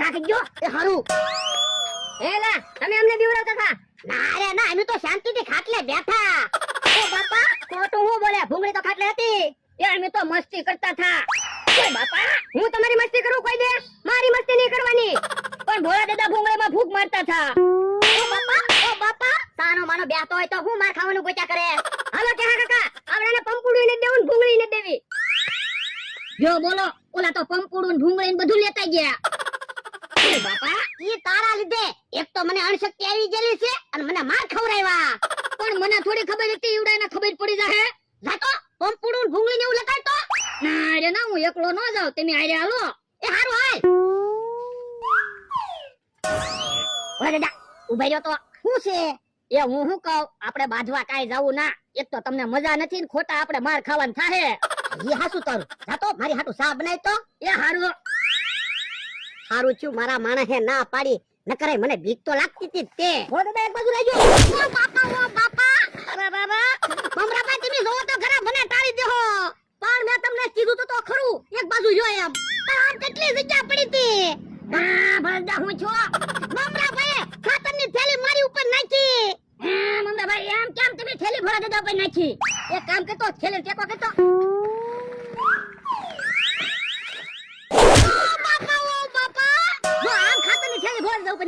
થાકી ગયો એ હારું એલા તમે અમને બીવડાવતા હતા ના રે ના અમે તો શાંતિથી ખાટલે બેઠા ઓ બાપા ખોટું હું બોલે ભૂંગળી તો ખાટલે હતી એ અમે તો મસ્તી કરતા હતા ઓય બાપા હું તમારી મસ્તી કરું કોઈ દે મારી મસ્તી નહીં કરવાની પણ ભોળા દાદા ભૂંગળીમાં ફૂંક મારતા હતા ઓ બાપા સાનો માનો બેહતો હોય તો હું માર ખાવાનું ગોત્યા કરે હાલો કે હા કાકા આવડાને પંપુડી ને દેવું ભૂંગળી ને દેવી જો બોલો ઓલા તો પંપુડું ને ભૂંગળી ને બધું લેતા ગયા બાપા ઈ તારા લીધે એક તો મને અણશક્તિ આવી ગયેલી છે અને મને માર ખવરાવ્યા પણ મને થોડી ખબર હતી ઈવડાને ખબર પડી જાહે જાતો પંપુડું ને ભૂંગળી ને એવું લગાડતો ના રે ના હું એકલો ન જાવ તમે આરે હાલો એ હારું હાલ ઓલા દાદા ઉભા રહ્યો તો શું છે એ હું કહું આપણે બાંધવા કાઈ જાવું ના એક તો તમને મજા નથી ને ખોટા આપણે માર ખાવાનું થાહે ઈ હાસુ તારું જાતો મારી હાટુ સા બનાય તો એ હારું હારું છું મારા માણસે ના પાડી નકરે મને બીક તો લાગતી હતી તે હો દાદા એક બાજુ રહેજો ઓ બાપા અરે બાબા મમરાબા તમે જો તો ખરા મને ટાળી દેહો પણ મેં તમને કીધું તો ખરું એક બાજુ જો એમ આ કેટલી જગ્યા પડી હતી હા ભલદા હું છો મમરાભાઈ ખાતરની થેલી મારી ઉપર નાખી હા મમરાભાઈ એમ કેમ તમે થેલી ભરા દાદા ઉપર નાખી એક કામ કરતો થેલી ટેકો કરતો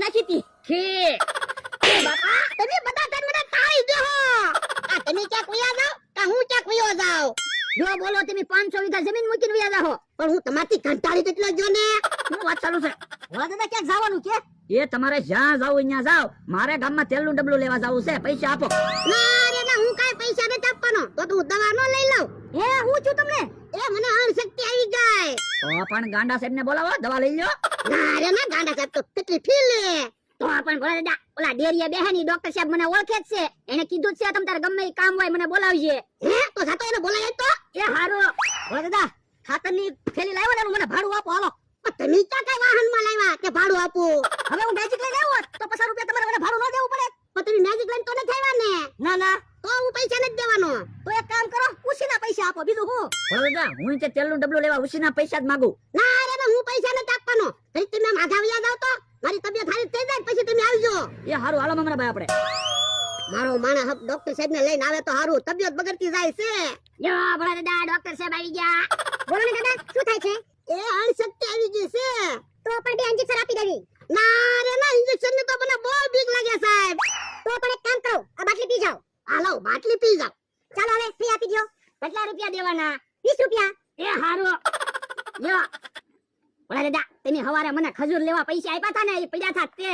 નાખીતી કે બાપા તમે બધા તન મને તાળી દેહો આ તમે ક્યાં કોયા જાવ કા હું ક્યાં કોયો જાવ જો બોલો તમે 500 વીઘા જમીન મૂકીને વયા જાઓ પણ હું તમારથી કંટાળી કેટલો જો ને હું વાત ચાલુ છે ઓલા દાદા ક્યાં જવાનું કે એ તમારે જ્યાં જાવ ત્યાં જાવ મારે ગામમાં તેલનું ડબલું લેવા જાવું છે પૈસા આપો ના રે ના હું કાઈ પૈસા નથી આપવાનો તો તું દવા નો લઈ લઉં હે હું છું તમને એ મને અણશક્તિ આવી જાય તો પણ ગાંડા સાહેબ ને બોલાવો દવા લઈ લ્યો ના રે ના ગાંડા સાહેબ તો કેટલી ફીલ લે તો પણ ભોળા દાદા ઓલા ડેરિયા બેહાની ડોક્ટર સાહેબ મને ઓળખે જ છે એને કીધું છે તમ તારે ગમે ઈ કામ હોય મને બોલાવજે હે તો જાતો એને બોલાય તો એ હારું ભોળા દાદા ખાતરની થેલી લાવ્યો ને મને ભાડું આપો હાલો તમે ક્યાં કઈ વાહન માં લાવ્યા કે ભાડું આપો હવે હું મેજિક લઈને આવ્યો તો 50 રૂપિયા તમારે મને ભાડું ન દેવું પડે પણ તમે મેજિક લઈને તો નથી આવ્યા ને ના ના તો હું પૈસા નથી દેવાનો તો એક કામ કરો ઉસીના પૈસા આપો બીજું હું દાદા હું તે તેલનું ડબલું લેવા ઉસીના પૈસા જ માંગુ ના રે હું પૈસા નથી આપવાનો પછી તમે માધાવિયા જાવ તો મારી તબિયત સારી થઈ જાય પછી તમે આવજો એ હારું હાલો મમરાભાઈ આપણે મારો માણસ ડોક્ટર સાહેબ ને લઈને આવે તો હારું તબિયત બગડતી જાય છે જો ભલા દાદા ડોક્ટર સાહેબ આવી ગયા બોલો ને દાદા શું થાય છે એ અણશક્તિ આવી ગઈ છે તો પણ બે ઇન્જેક્શન આપી દેવી ના રે ના ઇન્જેક્શન ની તો મને બહુ બીક લાગે સાહેબ તો પણ એક કામ કરો આ બાટલી પી જાઓ હાલો બાટલી પી જાઓ ચાલો હવે ફી આપી દો કેટલા રૂપિયા દેવાના 20 રૂપિયા એ હારું જો ભલા દાદા તમે હવારે મને ખજૂર લેવા પૈસા આપ્યા હતા ને એ પડ્યા હતા તે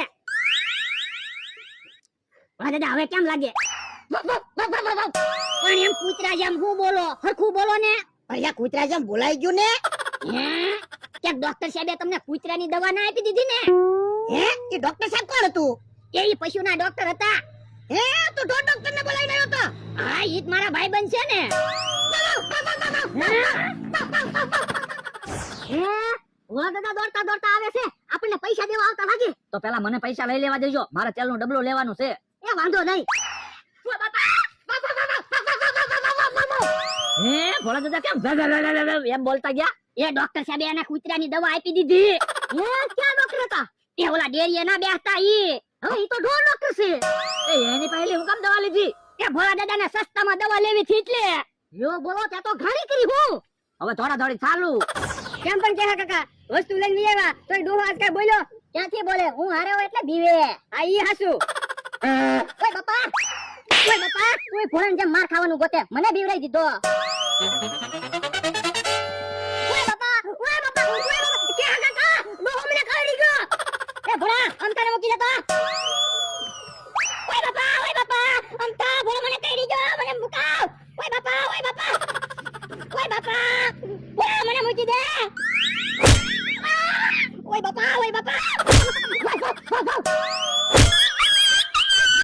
ભલા દાદા હવે કેમ લાગે પણ એમ કૂતરા જેમ હું બોલો હરખું બોલો ને અલ્યા કૂતરા જેમ બોલાઈ ગયું ને કે ડોક્ટર સાહેબે તમને કૂતરાની દવા ના આપી દીધી ને હે એ ડોક્ટર સાહેબ કોણ હતું એ પશુના ડોક્ટર હતા હે તો ડોક્ટર ને બોલાઈને આવ્યો તો હા ઈ મારા ભાઈબંધ છે ને હે ઓલા દાદા દોડતા દોડતા આવે છે આપણને પૈસા દેવા આવતા લાગે તો પેલા મને પૈસા લઈ લેવા દેજો મારે તેલનું ડબલું લેવાનું છે એ વાંધો નહીં હે ભોળા દાદા કેમ એમ બોલતા ગયા એ ડોક્ટર સાહેબે એને કૂતરાની દવા આપી દીધી હે ક્યાં ડોક્ટર હતા એ ઓલા ડેરિયા ના બેસતા ઈ હવે ઈ તો ઢોર ડોક્ટર છે એ એની પહેલી હું કામ દવા લીધી એ ભોળા દાદા ને સસ્તામાં દવા લેવી થી એટલે યો બોલો તે તો ઘણી કરી હું હવે થોડા થોડી ચાલુ કેમ પણ કે કાકા વસ્તુ લઈને લઈ આવ્યા તોય ડોહો આજ કઈ બોલ્યો ક્યાંથી બોલે હું હારે હોય એટલે બીવે આ ઈ હાસુ ઓય બાપા કોઈ ભોળાને જેમ માર ખાવાનું ગોતે મને બીવડાઈ દીધો ઓય બાપા કે કાકા ડોહો મને ખાડી ગયો એ ભોળા અંતાને મૂકી દેતો ઓય બાપા અંતા ભોળા મને ખાડી ગયો મને મુકાવ ઓય બાપા ઓય મને મૂકી દે ઓય બાપા